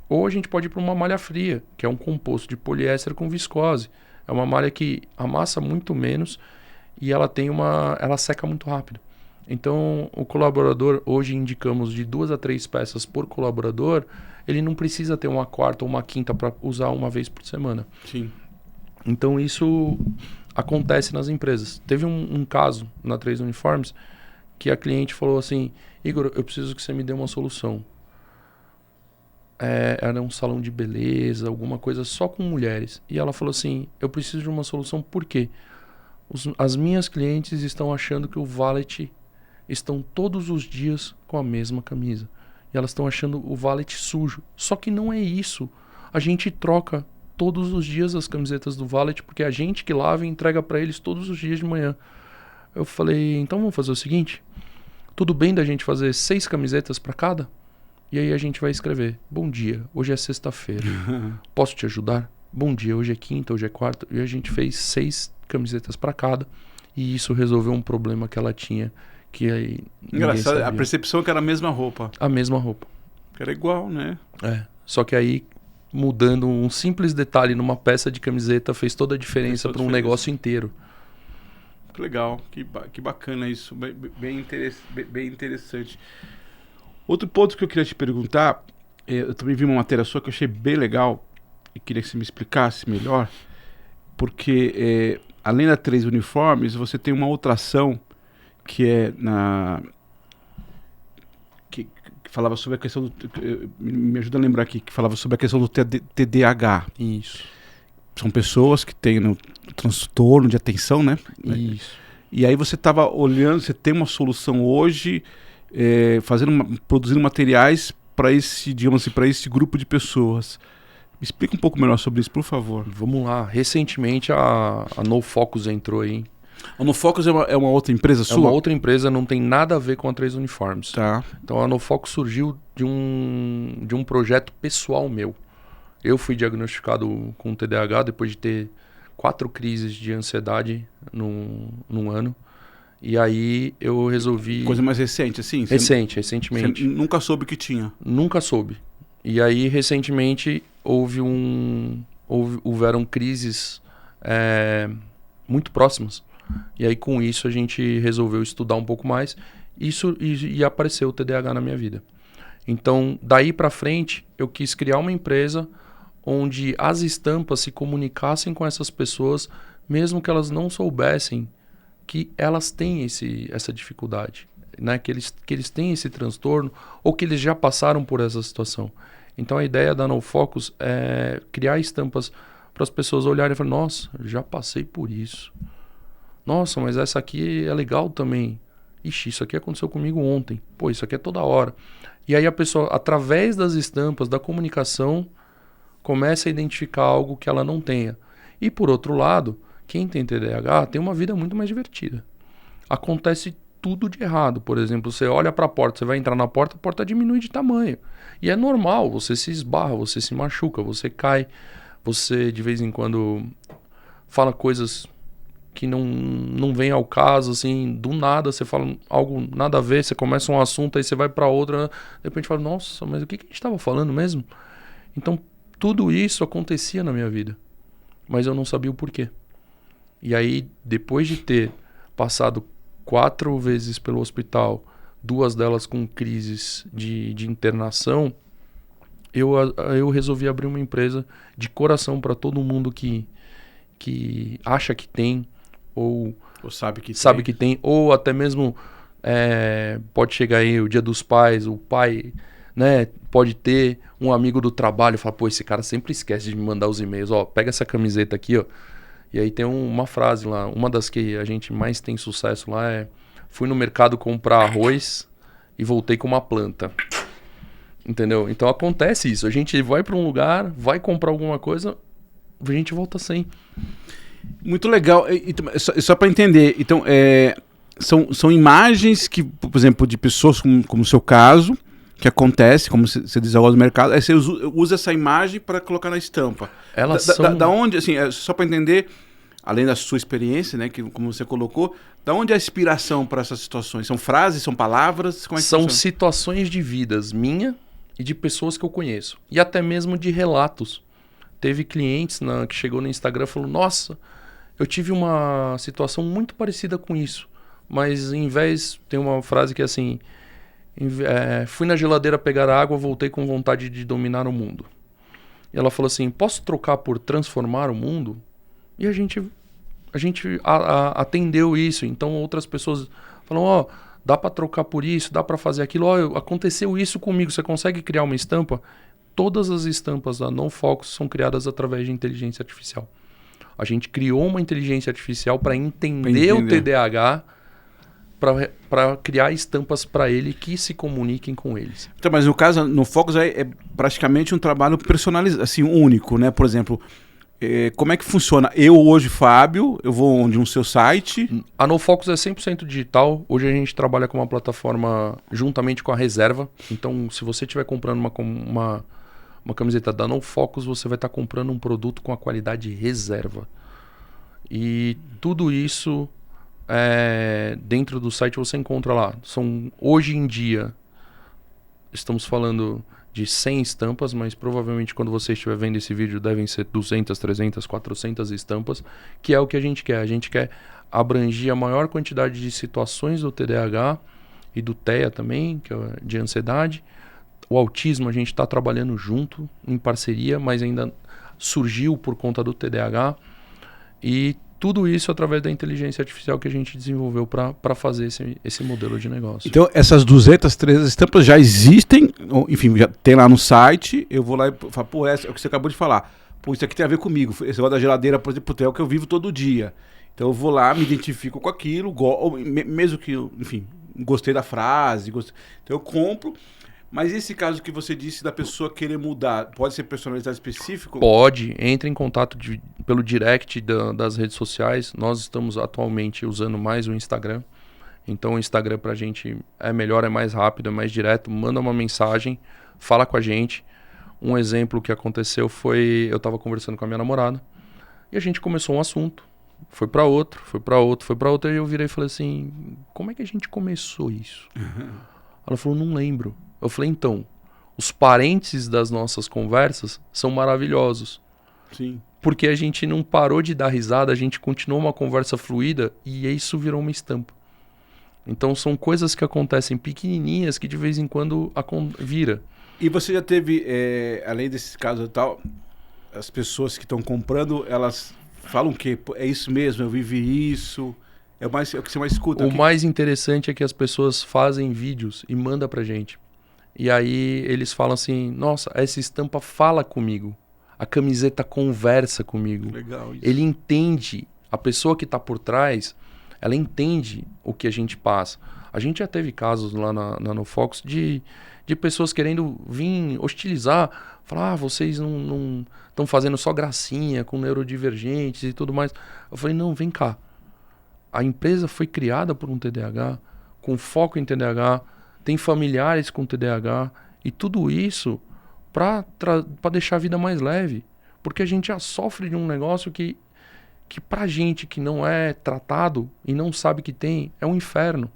ou a gente pode ir para uma malha fria, que é um composto de poliéster com viscose. É uma malha que amassa muito menos e ela seca muito rápido. Então, o colaborador, hoje indicamos de 2 a 3 peças por colaborador, ele não precisa ter uma quarta ou uma quinta para usar uma vez por semana. Sim. Então, isso acontece nas empresas. Teve um caso na 3 Uniformes que a cliente falou assim, Igor, eu preciso que você me dê uma solução. Era um salão de beleza, alguma coisa só com mulheres. E ela falou assim, eu preciso de uma solução, por quê? As minhas clientes estão achando que o valet estão todos os dias com a mesma camisa. E elas estão achando o valet sujo. Só que não é isso. A gente troca todos os dias as camisetas do valet, porque é a gente que lava e entrega para eles todos os dias de manhã. Eu falei, então vamos fazer o seguinte? Tudo bem da gente fazer 6 camisetas para cada? E aí a gente vai escrever, bom dia, hoje é sexta-feira, posso te ajudar? Bom dia, hoje é quinta, hoje é quarta. E a gente fez 6 camisetas para cada. E isso resolveu um problema que ela tinha. Que aí engraçado, a percepção é que era a mesma roupa. A mesma roupa. Que era igual, né? Só que aí, mudando um simples detalhe numa peça de camiseta, fez toda a diferença para um negócio inteiro. Que legal, que bacana isso. Bem interessante. Outro ponto que eu queria te perguntar, eu também vi uma matéria sua que eu achei bem legal e queria que você me explicasse melhor, porque além da 3 Uniformes, você tem uma outra ação que é que falava sobre a questão do... Me ajuda a lembrar aqui, que falava sobre a questão do TDAH. Isso. São pessoas que têm um transtorno de atenção, né? Isso. E aí você estava olhando, você tem uma solução hoje, produzindo materiais para esse, digamos assim, para esse grupo de pessoas. Me explica um pouco melhor sobre isso, por favor. Vamos lá. Recentemente a No Focus entrou aí. A No Focus é uma outra empresa sua? É uma outra empresa, não tem nada a ver com a 3 Uniformes. Tá. Então a No Focus surgiu de um projeto pessoal meu. Eu fui diagnosticado com TDAH depois de ter 4 crises de ansiedade num ano. E aí eu resolvi... Coisa mais recente, assim? Recentemente. Você nunca soube que tinha? Nunca soube. E aí, recentemente, houveram crises muito próximas. E aí, com isso, a gente resolveu estudar um pouco mais. E apareceu o TDAH na minha vida. Então, daí pra frente, eu quis criar uma empresa onde as estampas se comunicassem com essas pessoas, mesmo que elas não soubessem que elas têm essa dificuldade, né? Que eles têm esse transtorno ou que eles já passaram por essa situação. Então a ideia da No Focus é criar estampas para as pessoas olharem e falarem, nossa, já passei por isso. Nossa, mas essa aqui é legal também. Ixi, isso aqui aconteceu comigo ontem. Pô, isso aqui é toda hora. E aí a pessoa, através das estampas, da comunicação, começa a identificar algo que ela não tenha. E por outro lado, quem tem TDAH tem uma vida muito mais divertida. Acontece tudo de errado. Por exemplo, você olha para a porta, você vai entrar na porta, a porta diminui de tamanho. E é normal, você se esbarra, você se machuca, você cai, você de vez em quando fala coisas que não vem ao caso, assim, do nada você fala algo nada a ver, você começa um assunto, aí você vai para outra, de repente fala, nossa, mas o que a gente estava falando mesmo? Então, tudo isso acontecia na minha vida, mas eu não sabia o porquê. E aí, depois de ter passado 4 vezes pelo hospital, 2 delas com crises de internação, eu resolvi abrir uma empresa de coração para todo mundo que acha que tem, ou sabe que tem, ou até mesmo pode chegar aí o Dia dos Pais, o pai, né, pode ter um amigo do trabalho e falar, pô, esse cara sempre esquece de me mandar os e-mails, ó, pega essa camiseta aqui, ó. E aí tem uma frase lá, uma das que a gente mais tem sucesso lá é: fui no mercado comprar arroz e voltei com uma planta. Entendeu? Então acontece isso, a gente vai para um lugar, vai comprar alguma coisa, a gente volta sem. Muito legal. Só para entender, então, são imagens que, por exemplo, de pessoas como o seu caso, que acontece, como você diz agora no mercado, aí você usa essa imagem para colocar na estampa. Elas são... Da onde, assim, só para entender, além da sua experiência, né, que como você colocou, da onde é a inspiração para essas situações? São frases, são palavras? Como é que são funciona? situações de vidas minha e de pessoas que eu conheço. E até mesmo de relatos. Teve clientes que chegou no Instagram e falou, nossa, eu tive uma situação muito parecida com isso. Mas em vez, tem uma frase que é assim, fui na geladeira pegar água, voltei com vontade de dominar o mundo. E ela falou assim, posso trocar por transformar o mundo? E a gente atendeu isso. Então outras pessoas falam, ó, dá para trocar por isso, dá para fazer aquilo. Ó, aconteceu isso comigo, você consegue criar uma estampa? Todas as estampas da NoFocus são criadas através de inteligência artificial. A gente criou uma inteligência artificial para entender o TDAH, para criar estampas para ele que se comuniquem com eles. Então, mas no caso, no Focus é praticamente um trabalho personalizado, assim, único, né? Por exemplo, como é que funciona? Eu hoje, Fábio, eu vou onde? No seu site? A NoFocus é 100% digital. Hoje a gente trabalha com uma plataforma juntamente com a Reserva. Então, se você estiver comprando uma camiseta da NoFocus, você vai estar comprando um produto com a qualidade Reserva. E tudo isso dentro do site você encontra lá. Hoje em dia, estamos falando de 100 estampas, mas provavelmente quando você estiver vendo esse vídeo devem ser 200, 300, 400 estampas, que é o que a gente quer. A gente quer abranger a maior quantidade de situações do TDAH e do TEA também, que é de ansiedade. O autismo a gente está trabalhando junto, em parceria, mas ainda surgiu por conta do TDAH. E tudo isso através da inteligência artificial que a gente desenvolveu para fazer esse modelo de negócio. Então, essas 200, 300 estampas já existem, enfim, já tem lá no site. Eu vou lá e falo, pô, essa é o que você acabou de falar. Pô, isso aqui tem a ver comigo. Esse negócio da geladeira, por exemplo, é o que eu vivo todo dia. Então, eu vou lá, me identifico com aquilo, mesmo que, enfim, gostei da frase, então eu compro. Mas esse caso que você disse da pessoa querer mudar, pode ser personalizado específico? Pode, entre em contato pelo direct das redes sociais. Nós estamos atualmente usando mais o Instagram. Então o Instagram pra gente é melhor, é mais rápido, é mais direto. Manda uma mensagem, fala com a gente. Um exemplo que aconteceu foi, eu estava conversando com a minha namorada e a gente começou um assunto. Foi para outro, e eu virei e falei assim, como é que a gente começou isso? Ela falou, não lembro. Eu falei, então, os parentes das nossas conversas são maravilhosos. Sim. Porque a gente não parou de dar risada, a gente continuou uma conversa fluida e isso virou uma estampa. Então são coisas que acontecem pequenininhas que de vez em quando vira. E você já teve, além desses casos e tal, as pessoas que estão comprando, elas falam o quê? É isso mesmo, eu vivi isso... É o que você mais escuta. O mais interessante é que as pessoas fazem vídeos e mandam pra gente. E aí eles falam assim, nossa, essa estampa fala comigo. A camiseta conversa comigo. Legal isso. Ele entende, a pessoa que está por trás, ela entende o que a gente passa. A gente já teve casos lá no Fox de pessoas querendo vir hostilizar, falar, vocês não estão fazendo só gracinha com neurodivergentes e tudo mais. Eu falei, não, vem cá. A empresa foi criada por um TDAH, com foco em TDAH, tem familiares com TDAH, e tudo isso para deixar a vida mais leve. Porque a gente já sofre de um negócio que pra gente que não é tratado e não sabe que tem, é um inferno.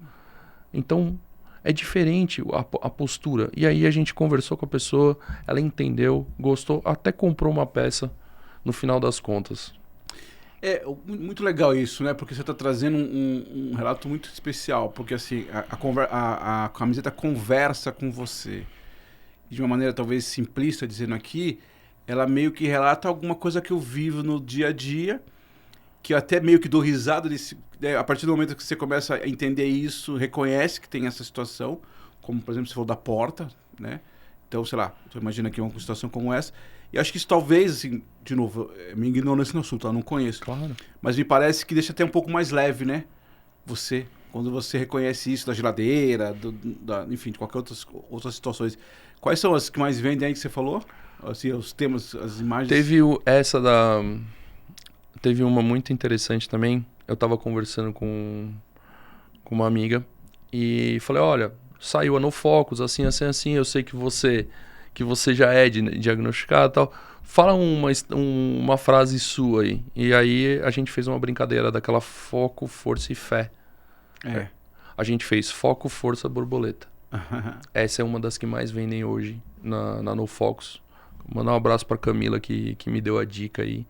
Então, é diferente a postura. E aí a gente conversou com a pessoa, ela entendeu, gostou, até comprou uma peça no final das contas. É muito legal isso, né? Porque você está trazendo um relato muito especial. Porque assim, a camiseta conversa com você. De uma maneira talvez simplista, dizendo aqui, ela meio que relata alguma coisa que eu vivo no dia a dia, que eu até meio que dou risada a partir do momento que você começa a entender isso, reconhece que tem essa situação, como por exemplo você falou da porta, né? Então, sei lá, você imagina aqui uma situação como essa. E acho que isso talvez, assim, de novo, minha ignorância no assunto, eu não conheço. Claro. Mas me parece que deixa até um pouco mais leve, né? Quando você reconhece isso da geladeira, enfim, de qualquer outras situações. Quais são as que mais vendem aí que você falou? Assim, os temas, as imagens. Teve uma muito interessante também. Eu tava conversando com uma amiga e falei, olha, saiu a No Focus, assim, eu sei que você já é diagnosticado e tal. Fala uma frase sua aí. E aí a gente fez uma brincadeira daquela foco, força e fé. A gente fez foco, força, borboleta. Essa é uma das que mais vendem hoje na No Focus. Mandar um abraço pra Camila que me deu a dica aí.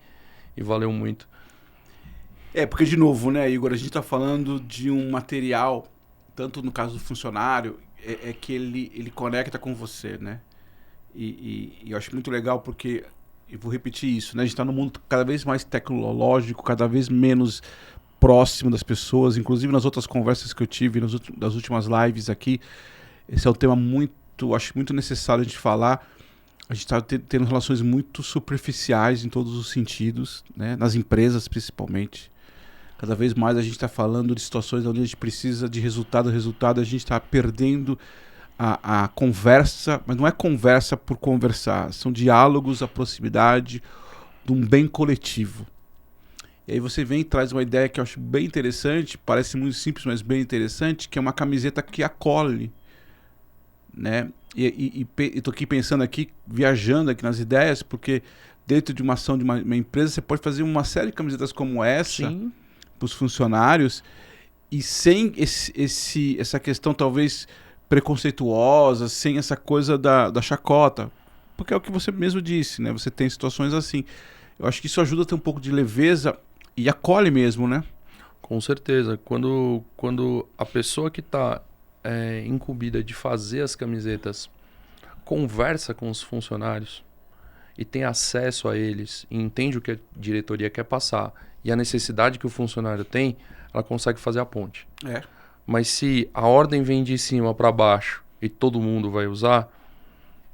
E valeu muito. Porque de novo, né, Igor, a gente tá falando de um material, tanto no caso do funcionário, que ele conecta com você, né? E eu acho muito legal porque, eu vou repetir isso, né? A gente está num mundo cada vez mais tecnológico, cada vez menos próximo das pessoas. Inclusive nas outras conversas que eu tive, nas últimas lives aqui, esse é um tema acho muito necessário a gente falar. A gente está tendo relações muito superficiais em todos os sentidos, né? Nas empresas principalmente. Cada vez mais a gente está falando de situações onde a gente precisa de resultado, a gente está perdendo a conversa, mas não é conversa por conversar, são diálogos, a proximidade de um bem coletivo. E aí você vem e traz uma ideia que eu acho bem interessante, parece muito simples, mas bem interessante, que é uma camiseta que acolhe, né? E tô aqui pensando aqui, viajando aqui nas ideias, porque dentro de uma ação de uma empresa você pode fazer uma série de camisetas como essa para os funcionários e sem essa questão talvez preconceituosa, sem essa coisa da chacota, porque é o que você mesmo disse, né? Você tem situações assim. Eu acho que isso ajuda a ter um pouco de leveza e acolhe mesmo, né? Com certeza. Quando a pessoa que está incumbida de fazer as camisetas conversa com os funcionários e tem acesso a eles e entende o que a diretoria quer passar e a necessidade que o funcionário tem, ela consegue fazer a ponte. Mas se a ordem vem de cima para baixo e todo mundo vai usar,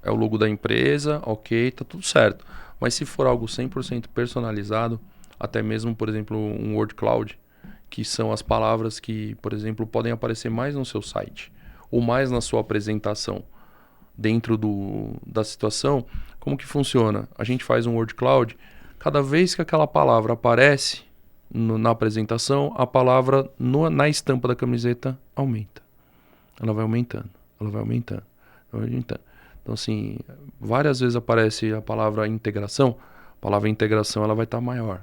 é o logo da empresa, ok, tá tudo certo. Mas se for algo 100% personalizado, até mesmo, por exemplo, um word cloud, que são as palavras que, por exemplo, podem aparecer mais no seu site ou mais na sua apresentação dentro da situação, como que funciona? A gente faz um word cloud, cada vez que aquela palavra aparece na apresentação, a palavra na estampa da camiseta aumenta. Ela vai aumentando, ela vai aumentando, ela vai aumentando. Então, assim, várias vezes aparece a palavra integração ela vai estar maior.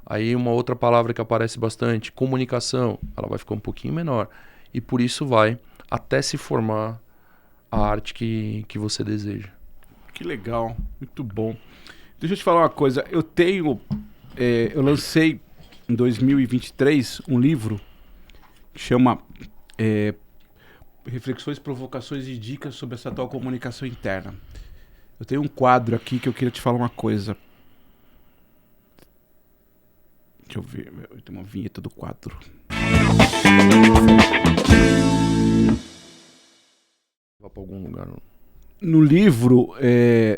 Aí uma outra palavra que aparece bastante, comunicação, ela vai ficar um pouquinho menor. E por isso vai até se formar a arte que você deseja. Que legal, muito bom. Deixa eu te falar uma coisa, eu lancei em 2023 um livro que chama Reflexões, Provocações e Dicas sobre essa tal comunicação interna. Eu tenho um quadro aqui que eu queria te falar uma coisa. Deixa eu ver, eu tenho uma vinheta do quadro. Vá para algum lugar. No livro,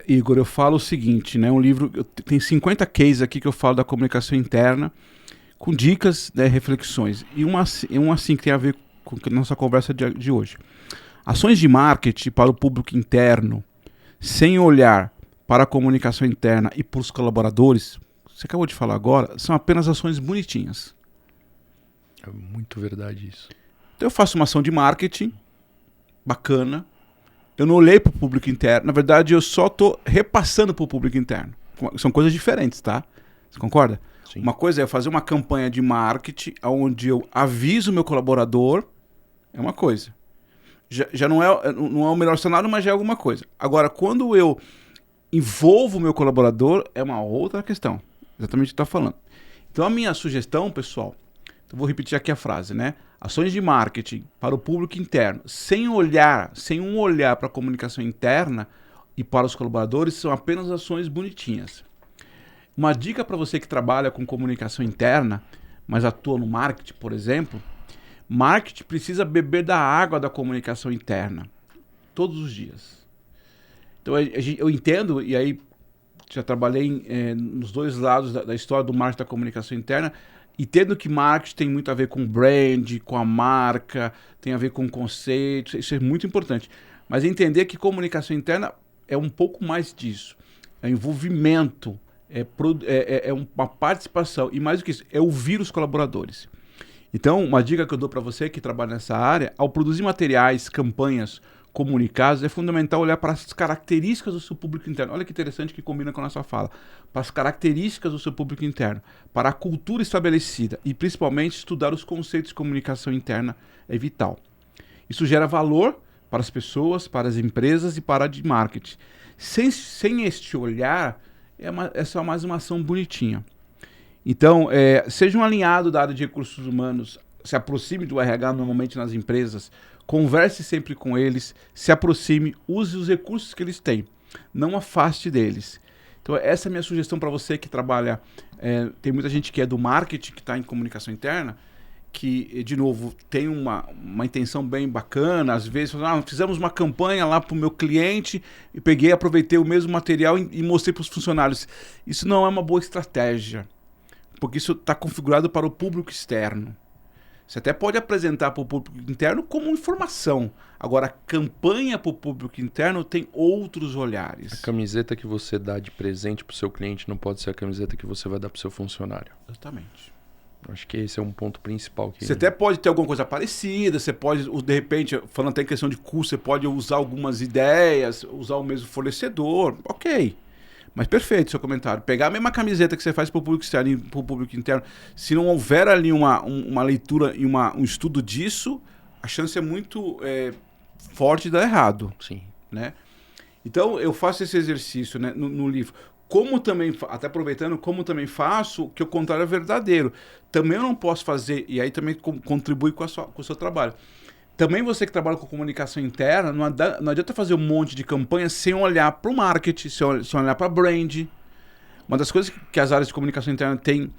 Igor, eu falo o seguinte, né? Um livro, tem 50 cases aqui que eu falo da comunicação interna, com dicas, né, reflexões. E uma assim que tem a ver com a nossa conversa de hoje. Ações de marketing para o público interno, sem olhar para a comunicação interna e para os colaboradores, você acabou de falar agora, são apenas ações bonitinhas. É muito verdade isso. Então eu faço uma ação de marketing bacana, eu não olhei para o público interno, na verdade eu só estou repassando para o público interno. São coisas diferentes, tá? Você concorda? Sim. Uma coisa é fazer uma campanha de marketing onde eu aviso o meu colaborador, é uma coisa. Já não é o melhor cenário, mas já é alguma coisa. Agora, quando eu envolvo o meu colaborador, é uma outra questão. Exatamente o que está falando. Então, a minha sugestão, pessoal, eu vou repetir aqui a frase, né? Ações de marketing para o público interno, sem um olhar para a comunicação interna e para os colaboradores, são apenas ações bonitinhas. Uma dica para você que trabalha com comunicação interna, mas atua no marketing, por exemplo, marketing precisa beber da água da comunicação interna, todos os dias. Então eu entendo, e aí já trabalhei nos dois lados da história do marketing da comunicação interna, entendo que marketing tem muito a ver com brand, com a marca, tem a ver com conceitos, isso é muito importante. Mas entender que comunicação interna é um pouco mais disso, é envolvimento, é uma participação, e mais do que isso, é ouvir os colaboradores. Então, uma dica que eu dou para você que trabalha nessa área, ao produzir materiais, campanhas, comunicados, é fundamental olhar para as características do seu público interno. Olha que interessante que combina com a nossa fala. Para as características do seu público interno, para a cultura estabelecida e principalmente estudar os conceitos de comunicação interna é vital. Isso gera valor para as pessoas, para as empresas e para a de marketing. Sem este olhar, é só mais uma ação bonitinha. Então, seja um alinhado da área de recursos humanos, se aproxime do RH normalmente nas empresas, converse sempre com eles, se aproxime, use os recursos que eles têm, não afaste deles. Então, essa é a minha sugestão para você que trabalha, tem muita gente que é do marketing, que está em comunicação interna, que, de novo, tem uma intenção bem bacana, às vezes, fizemos uma campanha lá para o meu cliente e aproveitei o mesmo material e mostrei para os funcionários. Isso não é uma boa estratégia, porque isso está configurado para o público externo. Você até pode apresentar para o público interno como informação. Agora, a campanha para o público interno tem outros olhares. A camiseta que você dá de presente para o seu cliente não pode ser a camiseta que você vai dar para o seu funcionário. Exatamente. Acho que esse é um ponto principal. Você até pode ter alguma coisa parecida, você pode, de repente, falando até em questão de custo, você pode usar algumas ideias, usar o mesmo fornecedor, ok. Mas perfeito seu comentário. Pegar a mesma camiseta que você faz para o público externo e para o público interno, se não houver ali uma leitura e um estudo disso, a chance é muito forte de dar errado. Sim. Né? Então, eu faço esse exercício, né, no livro. Como também, até aproveitando, como também faço, que o contrário é verdadeiro. Também eu não posso fazer, e aí também contribui com o seu trabalho. Também você que trabalha com comunicação interna, não adianta fazer um monte de campanha sem olhar para o marketing, sem olhar para a brand. Uma das coisas que as áreas de comunicação interna têm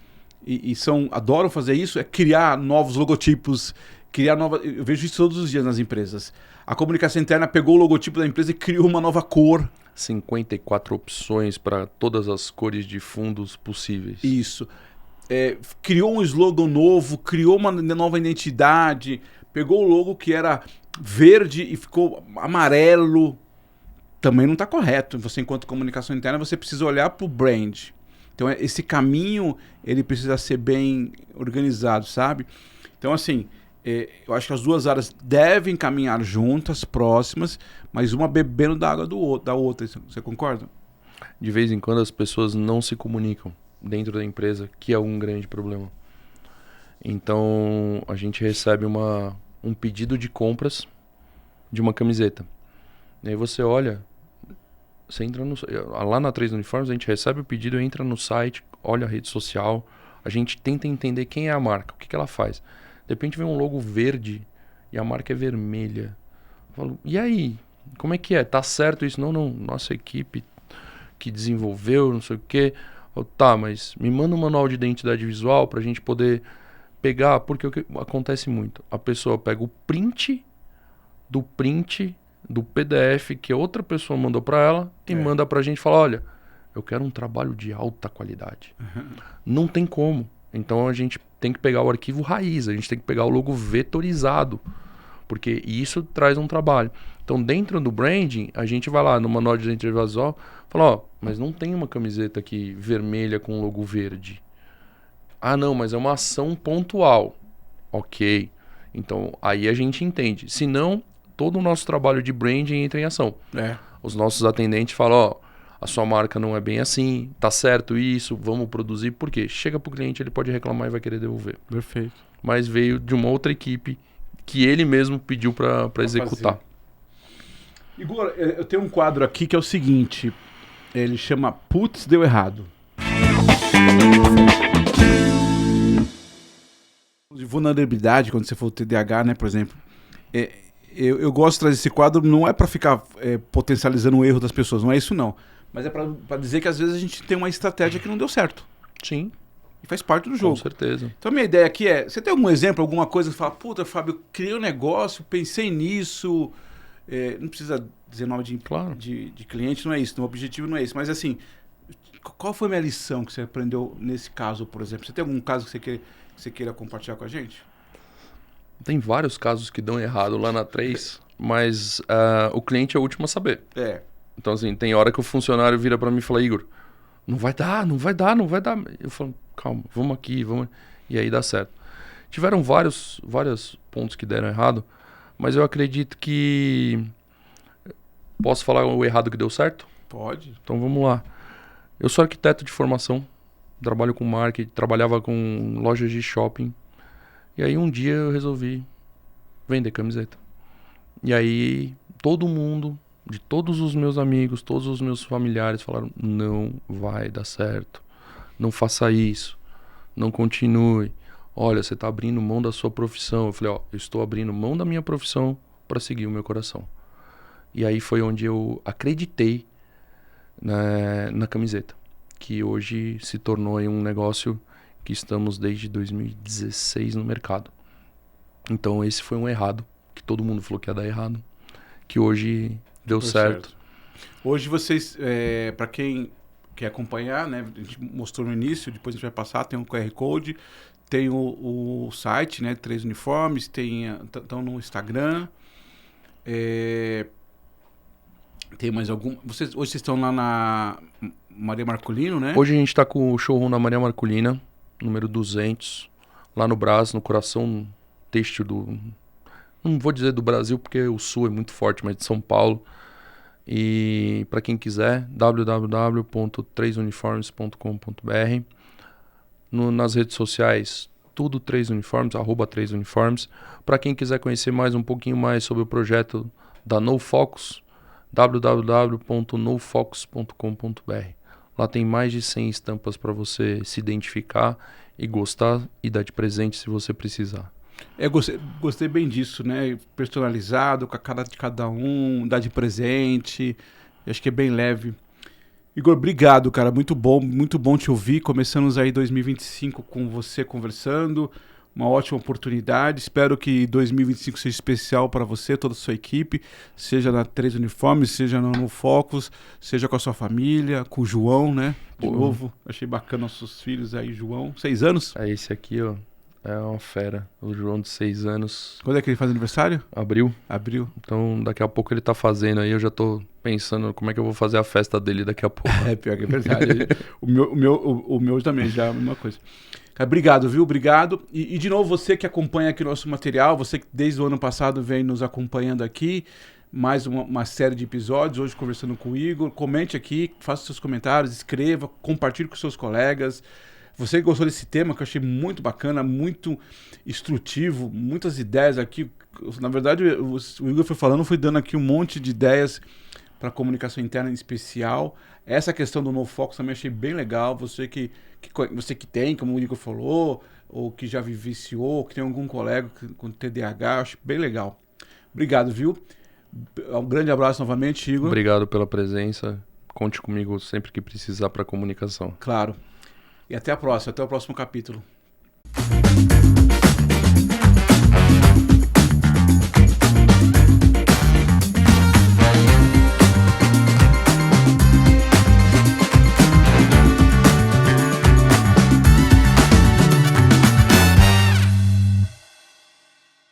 adoram fazer isso é criar novos logotipos, eu vejo isso todos os dias nas empresas. A comunicação interna pegou o logotipo da empresa e criou uma nova cor. 54 opções para todas as cores de fundos possíveis. Isso. Criou um slogan novo, criou uma nova identidade, pegou o logo que era verde e ficou amarelo. Também não está correto. Você, enquanto comunicação interna, você precisa olhar para o brand. Então, esse caminho, ele precisa ser bem organizado, sabe? Então, assim, eu acho que as duas áreas devem caminhar juntas, próximas, mas uma bebendo da água da outra. Você concorda? De vez em quando as pessoas não se comunicam dentro da empresa, que é um grande problema. Então, a gente recebe um pedido de compras de uma camiseta. E aí você olha, você entra lá na 3 Uniformes, a gente recebe o pedido, entra no site, olha a rede social, a gente tenta entender quem é a marca, o que ela faz. De repente vem um logo verde e a marca é vermelha. Eu falo, e aí? Como é que é? Tá certo isso? Não, nossa equipe que desenvolveu, não sei o quê. Tá, mas me manda um manual de identidade visual pra gente poder pegar, porque o que acontece muito? A pessoa pega o print do PDF que outra pessoa mandou pra ela e manda pra gente e fala, olha, eu quero um trabalho de alta qualidade. Não tem como. Então a gente tem que pegar o arquivo raiz, a gente tem que pegar o logo vetorizado, porque isso traz um trabalho. Então, dentro do branding, a gente vai lá no manual de identidade visual, fala, ó, mas não tem uma camiseta aqui vermelha com logo verde. Ah, não, mas é uma ação pontual. Ok. Então, aí a gente entende. Se não, todo o nosso trabalho de branding entra em ação. Os nossos atendentes falam, ó, a sua marca não é bem assim, tá certo isso, vamos produzir. Por quê? Chega pro cliente, ele pode reclamar e vai querer devolver. Perfeito. Mas veio de uma outra equipe que ele mesmo pediu para executar. Fazer. Igor, eu tenho um quadro aqui que é o seguinte, ele chama Putz, deu errado. De vulnerabilidade, quando você for o TDAH, né, por exemplo, eu gosto de trazer esse quadro, não é para ficar potencializando o erro das pessoas, não é isso não, mas é para dizer que às vezes a gente tem uma estratégia que não deu certo. Sim. E faz parte do jogo. Com certeza. Então a minha ideia aqui é, você tem algum exemplo, alguma coisa que fala, puta, Fábio, eu criei um negócio, pensei nisso, não precisa dizer nome de cliente, não é isso, o objetivo não é isso, mas assim, qual foi a minha lição que você aprendeu nesse caso, por exemplo? Você tem algum caso que você queira compartilhar com a gente? Tem vários casos que dão errado lá na 3, mas o cliente é o último a saber. Então, assim, tem hora que o funcionário vira para mim e fala, Igor, não vai dar. Eu falo, calma, vamos aqui, vamos. E aí dá certo. Tiveram vários pontos que deram errado, mas eu acredito que... Posso falar o errado que deu certo? Pode. Então vamos lá. Eu sou arquiteto de formação, trabalho com marketing, trabalhava com lojas de shopping. E aí um dia eu resolvi vender camiseta. E aí todo mundo, de todos os meus amigos, todos os meus familiares falaram, não vai dar certo, não faça isso, não continue. Olha, você está abrindo mão da sua profissão. Eu falei, ó, eu estou abrindo mão da minha profissão para seguir o meu coração. E aí foi onde eu acreditei na camiseta, que hoje se tornou aí um negócio que estamos desde 2016 no mercado. Então esse foi um errado, que todo mundo falou que ia dar errado, que hoje deu certo. Hoje vocês, para quem quer acompanhar, né, a gente mostrou no início, depois a gente vai passar, tem um QR Code, tem o site, né, 3 Uniformes, estão no Instagram, tem mais algum... Hoje vocês estão lá na Maria Marculino, né? Hoje a gente está com o showroom na Maria Marculina, número 200, lá no Brás, no coração têxtil do... Não vou dizer do Brasil, porque o Sul é muito forte, mas de São Paulo. E para quem quiser, www.3uniformes.com.br. Nas redes sociais, tudo 3 Uniformes, @3Uniformes. Para quem quiser conhecer mais um pouquinho mais sobre o projeto da No Focus, www.nofocus.com.br. Lá tem mais de 100 estampas para você se identificar e gostar e dar de presente se você precisar. Gostei bem disso, né? Personalizado, com a cara de cada um, dar de presente. Acho que é bem leve. Igor, obrigado, cara. Muito bom te ouvir. Começamos aí 2025 com você conversando. Uma ótima oportunidade. Espero que 2025 seja especial para você, toda a sua equipe, seja na 3 Uniformes, seja no Focus, seja com a sua família, com o João, né? De novo, achei bacana nossos filhos aí, João. 6 anos? Esse aqui, ó, é uma fera. O João de 6 anos. Quando é que ele faz aniversário? Abril. Então, daqui a pouco ele tá fazendo aí, eu já tô pensando como é que eu vou fazer a festa dele daqui a pouco. Pior que é verdade. o meu também, já é a mesma coisa. Obrigado, viu? Obrigado. E de novo, você que acompanha aqui o nosso material, você que desde o ano passado vem nos acompanhando aqui, mais uma série de episódios, hoje conversando com o Igor. Comente aqui, faça seus comentários, escreva, compartilhe com seus colegas. Você que gostou desse tema, que eu achei muito bacana, muito instrutivo, muitas ideias aqui. Na verdade, o Igor foi falando, foi dando aqui um monte de ideias para comunicação interna em especial. Essa questão do No Focus também achei bem legal. Você que tem, como o Igor falou, ou que já vivenciou, que tem algum colega com TDAH, acho bem legal. Obrigado, viu? Um grande abraço novamente, Igor. Obrigado pela presença. Conte comigo sempre que precisar para comunicação. Claro. E até a próxima, até o próximo capítulo.